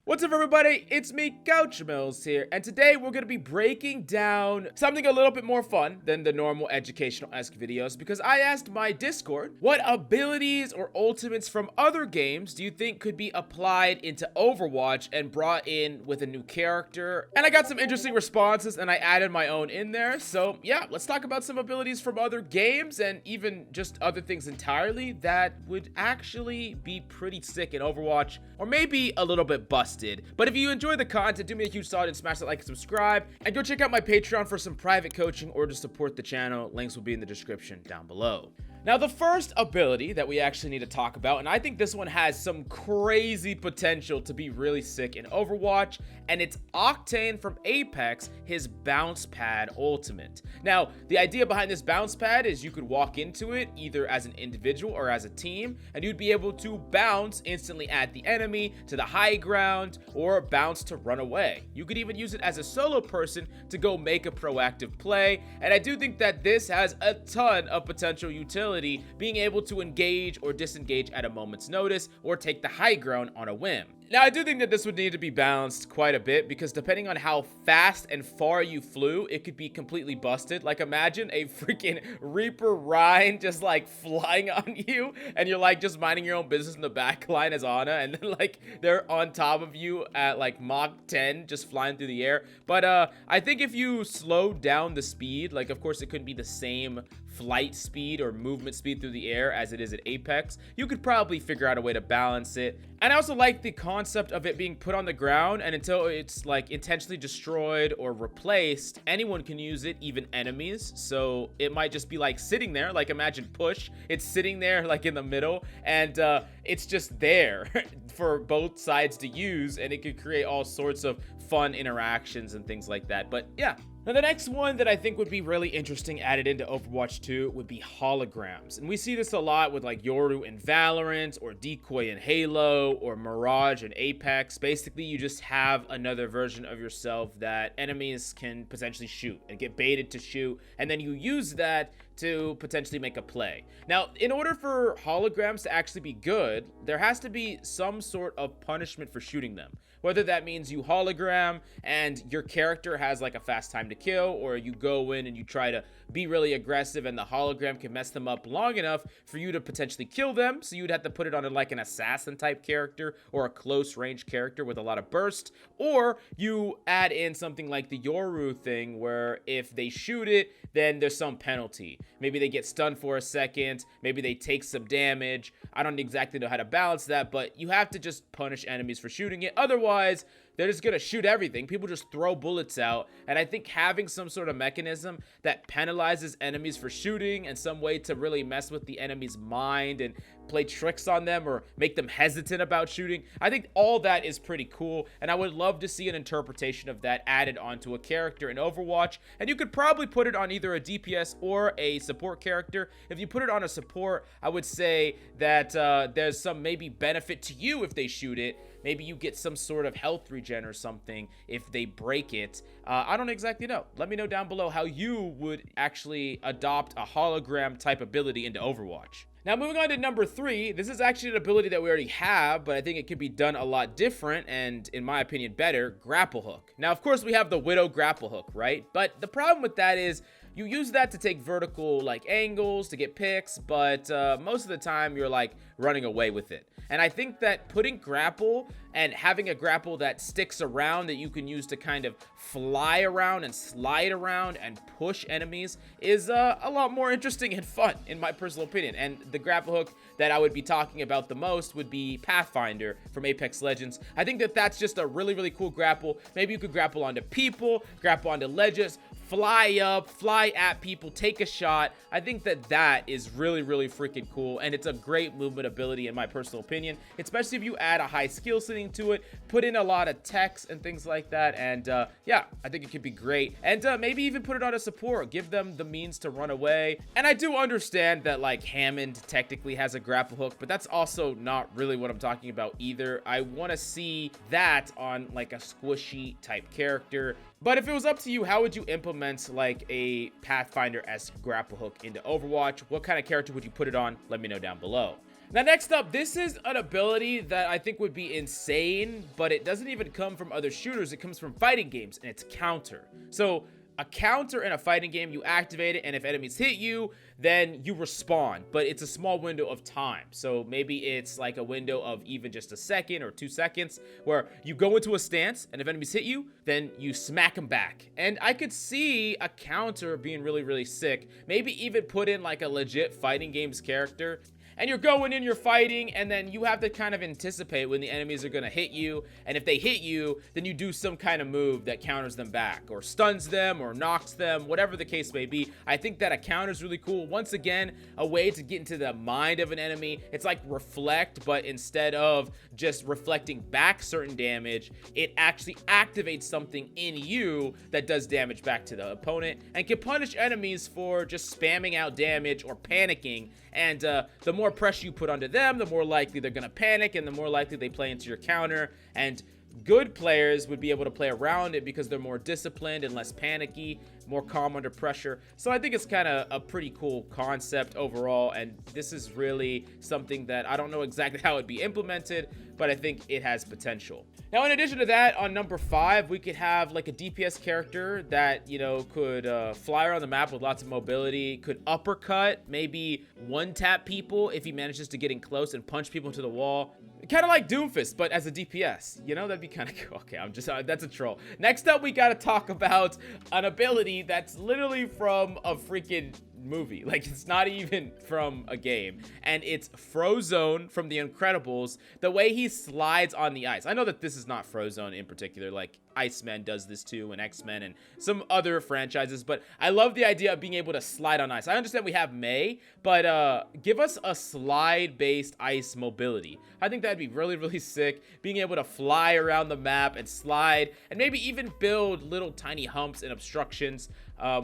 What's up, everybody? It's me, Couch Mills here, and today we're going to be breaking down something a little bit more fun than the normal educational-esque videos, because I asked my Discord, what abilities or ultimates from other games do you think could be applied into Overwatch and brought in with a new character? And I got some interesting responses, and I added my own in there. So yeah, let's talk about some abilities from other games, and even just other things entirely that would actually be pretty sick in Overwatch, or maybe a little bit busted. But if you enjoy the content, do me a huge solid and smash that like and subscribe, and go check out my Patreon for some private coaching or to support the channel. Links will be in the description down below. Now, the first ability that we actually need to talk about, and I think this one has some crazy potential to be really sick in Overwatch, and it's Octane from Apex, his bounce pad ultimate. Now, the idea behind this bounce pad is you could walk into it either as an individual or as a team, and you'd be able to bounce instantly at the enemy to the high ground, or bounce to run away. You could even use it as a solo person to go make a proactive play, and I do think that this has a ton of potential utility, being able to engage or disengage at a moment's notice or take the high ground on a whim. Now, I do think that this would need to be balanced quite a bit, because depending on how fast and far you flew, it could be completely busted. Like, imagine a freaking Reaper Rhine just like flying on you, and you're like just minding your own business in the back line as Ana, and then like they're on top of you at like Mach 10 just flying through the air. But I think if you slow down the speed, like of course it couldn't be the same flight speed or movement speed through the air as it is at Apex, you could probably figure out a way to balance it. And I also like the concept of it being put on the ground, and until it's like intentionally destroyed or replaced, anyone can use it, even enemies. So it might just be like sitting there, like imagine Push, it's sitting there like in the middle, and it's just there for both sides to use, and it could create all sorts of fun interactions and things like that. But yeah. Now, the next one that I think would be really interesting added into Overwatch 2 would be holograms. And we see this a lot with like Yoru in Valorant, or Decoy in Halo, or Mirage in Apex. Basically, you just have another version of yourself that enemies can potentially shoot and get baited to shoot, and then you use that to potentially make a play. Now, in order for holograms to actually be good, there has to be some sort of punishment for shooting them. Whether that means you hologram and your character has like a fast time to kill, or you go in and you try to be really aggressive and the hologram can mess them up long enough for you to potentially kill them. So you'd have to put it on like an assassin type character or a close range character with a lot of burst. Or you add in something like the Yoru thing, where if they shoot it, then there's some penalty. Maybe they get stunned for a second, maybe they take some damage. I don't exactly know how to balance that, but you have to just punish enemies for shooting it. Otherwise, they're just gonna shoot everything. People just throw bullets out. And I think having some sort of mechanism that penalizes enemies for shooting, and some way to really mess with the enemy's mind and play tricks on them or make them hesitant about shooting, I think all that is pretty cool. And I would love to see an interpretation of that added onto a character in Overwatch. And you could probably put it on either a DPS or a support character. If you put it on a support, I would say that there's some maybe benefit to you if they shoot it. Maybe you get some sort of health regen or something if they break it. I don't exactly know. Let me know down below how you would actually adopt a hologram type ability into Overwatch. Now, moving on to number 3, this is actually an ability that we already have, but I think it could be done a lot different and, in my opinion, better. Grapple Hook. Now, of course, we have the Widow Grapple Hook, right? But the problem with that is you use that to take vertical like angles to get picks, but most of the time you're like running away with it. And I think that putting grapple and having a grapple that sticks around that you can use to kind of fly around and slide around and push enemies is a lot more interesting and fun, in my personal opinion. And the grapple hook that I would be talking about the most would be Pathfinder from Apex Legends. I think that that's just a really, really cool grapple. Maybe you could grapple onto people, grapple onto ledges, fly up, fly at people, take a shot. I think that that is really, really freaking cool, and it's a great movement ability in my personal opinion, especially if you add a high skill setting to it, put in a lot of text and things like that. And yeah, I think it could be great. And maybe even put it on a support, give them the means to run away. And I do understand that like Hammond technically has a grapple hook, but that's also not really what I'm talking about either. I want to see that on like a squishy type character. But if it was up to you, how would you implement like a Pathfinder-esque grapple hook into Overwatch? What kind of character would you put it on? Let me know down below. Now, next up, this is an ability that I think would be insane, but it doesn't even come from other shooters. It comes from fighting games, and it's counter. So a counter in a fighting game, you activate it, and if enemies hit you, then you respawn, but it's a small window of time. So maybe it's like a window of even just a second or 2 seconds where you go into a stance, and if enemies hit you, then you smack them back. And I could see a counter being really, really sick. Maybe even put in like a legit fighting games character, and you're going in, you're fighting, and then you have to kind of anticipate when the enemies are gonna hit you, and if they hit you, then you do some kind of move that counters them back, or stuns them, or knocks them, whatever the case may be. I think that a counter is really cool. Once again, a way to get into the mind of an enemy. It's like reflect, but instead of just reflecting back certain damage, it actually activates something in you that does damage back to the opponent, and can punish enemies for just spamming out damage or panicking. And the more pressure you put onto them, the more likely they're gonna panic, and the more likely they play into your counter. And good players would be able to play around it because they're more disciplined and less panicky, more calm under pressure. So I think it's kind of a pretty cool concept overall, and this is really something that I don't know exactly how it'd be implemented, but I think it has potential. Now, in addition to that, on number 5, we could have like a DPS character that, you know, could fly around the map with lots of mobility, could uppercut, maybe one-tap people if he manages to get in close and punch people to the wall. Kind of like Doomfist, but as a DPS. You know, that'd be kind of cool. Okay, I'm just, that's a troll. Next up, we gotta talk about an ability that's literally from a freaking movie. Like, it's not even from a game, and it's Frozone from The Incredibles. The way he slides on the ice. I know that this is not Frozone in particular, like Iceman does this too, and X-Men and some other franchises, but I love the idea of being able to slide on ice. I understand we have May, but give us a slide based ice mobility. I think that'd be really, really sick, being able to fly around the map and slide, and maybe even build little tiny humps and obstructions.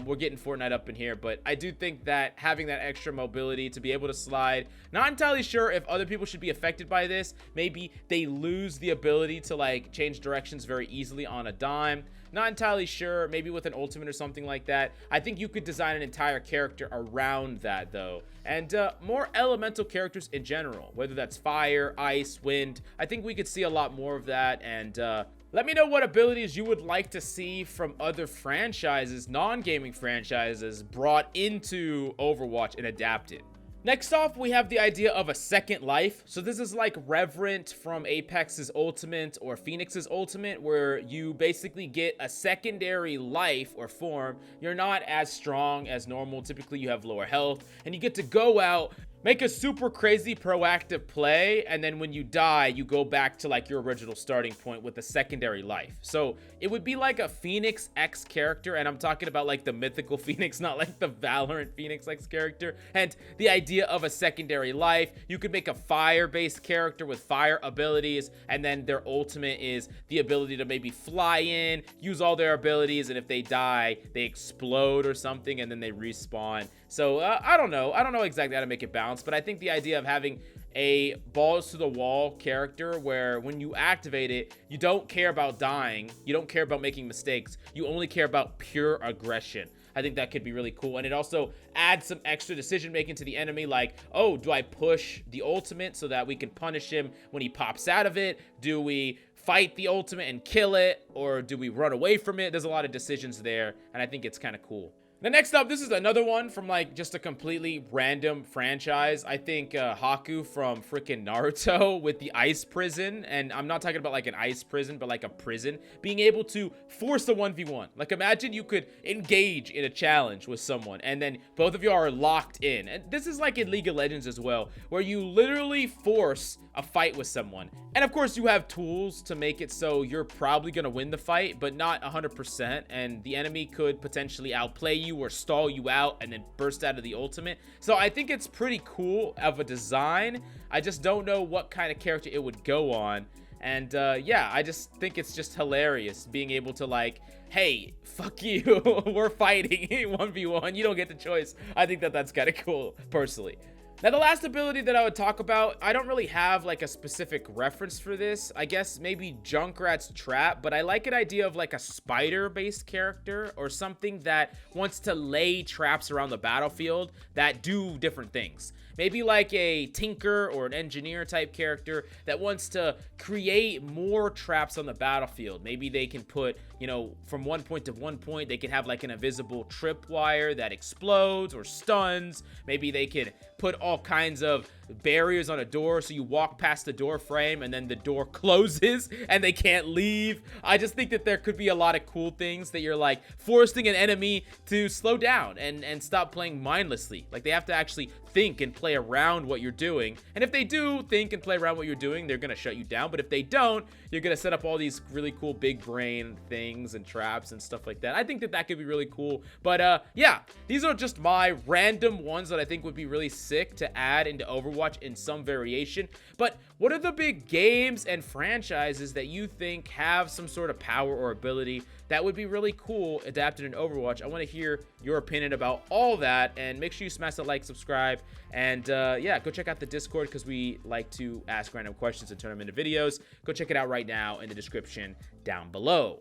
We're getting Fortnite up in here, but I do think that having that extra mobility to be able to slide, not entirely sure if other people should be affected by this. Maybe they lose the ability to like change directions very easily on a dime. Not entirely sure, maybe with an ultimate or something like that. I think you could design an entire character around that though. And more elemental characters in general, whether that's fire, ice, wind. I think we could see a lot more of that. And let me know what abilities you would like to see from other franchises, non-gaming franchises, brought into Overwatch and adapted. Next off, we have the idea of a second life. So this is like Reverent from Apex's Ultimate or Phoenix's Ultimate, where you basically get a secondary life or form. You're not as strong as normal. Typically, you have lower health, and you get to go out, make a super crazy proactive play, and then when you die, you go back to like your original starting point with a secondary life. So it would be like a Phoenix X character, and I'm talking about like the mythical Phoenix, not like the Valorant Phoenix X character. And the idea of a secondary life, you could make a fire-based character with fire abilities, and then their ultimate is the ability to maybe fly in, use all their abilities, and if they die, they explode or something, and then they respawn. So I don't know exactly how to make it balance, but I think the idea of having a balls to the wall character where when you activate it, you don't care about dying, you don't care about making mistakes, you only care about pure aggression. I think that could be really cool. And it also adds some extra decision making to the enemy, like, oh, do I push the ultimate so that we can punish him when he pops out of it? Do we fight the ultimate and kill it, or do we run away from it? There's a lot of decisions there, and I think it's kind of cool. Now, next up, this is another one from like just a completely random franchise. I think Haku from freaking Naruto with the ice prison. And I'm not talking about like an ice prison, but like a prison. Being able to force a 1v1. Like, imagine you could engage in a challenge with someone and then both of you are locked in. And this is like in League of Legends as well, where you literally force a fight with someone. And of course, you have tools to make it so you're probably going to win the fight, but not 100%. And the enemy could potentially outplay you or stall you out and then burst out of the ultimate. So I think it's pretty cool of a design. I just don't know what kind of character it would go on. And yeah, I just think it's just hilarious being able to like, hey, fuck you, we're fighting 1v1, you don't get the choice. I think that that's kind of cool, personally. Now, the last ability that I would talk about, I don't really have like a specific reference for this. I guess maybe Junkrat's Trap, but I like an idea of like a spider-based character or something that wants to lay traps around the battlefield that do different things. Maybe like a tinker or an engineer type character that wants to create more traps on the battlefield. Maybe they can put, you know, from one point to one point, they can have like an invisible tripwire that explodes or stuns. Maybe they could put all kinds of barriers on a door so you walk past the door frame and then the door closes and they can't leave. I just think that there could be a lot of cool things that you're like forcing an enemy to slow down and stop playing mindlessly. Like they have to actually think and play around what you're doing. And if they do think and play around what you're doing, they're gonna shut you down. But if they don't, you're gonna set up all these really cool big brain things and traps and stuff like that. I think that that could be really cool. But yeah, these are just my random ones that I think would be really sick to add into Overwatch in some variation. But what are the big games and franchises that you think have some sort of power or ability that would be really cool adapted in Overwatch? I want to hear your opinion about all that, and make sure you smash that like, subscribe, and yeah, go check out the Discord because we like to ask random questions and turn them into videos. Go check it out right now in the description down below.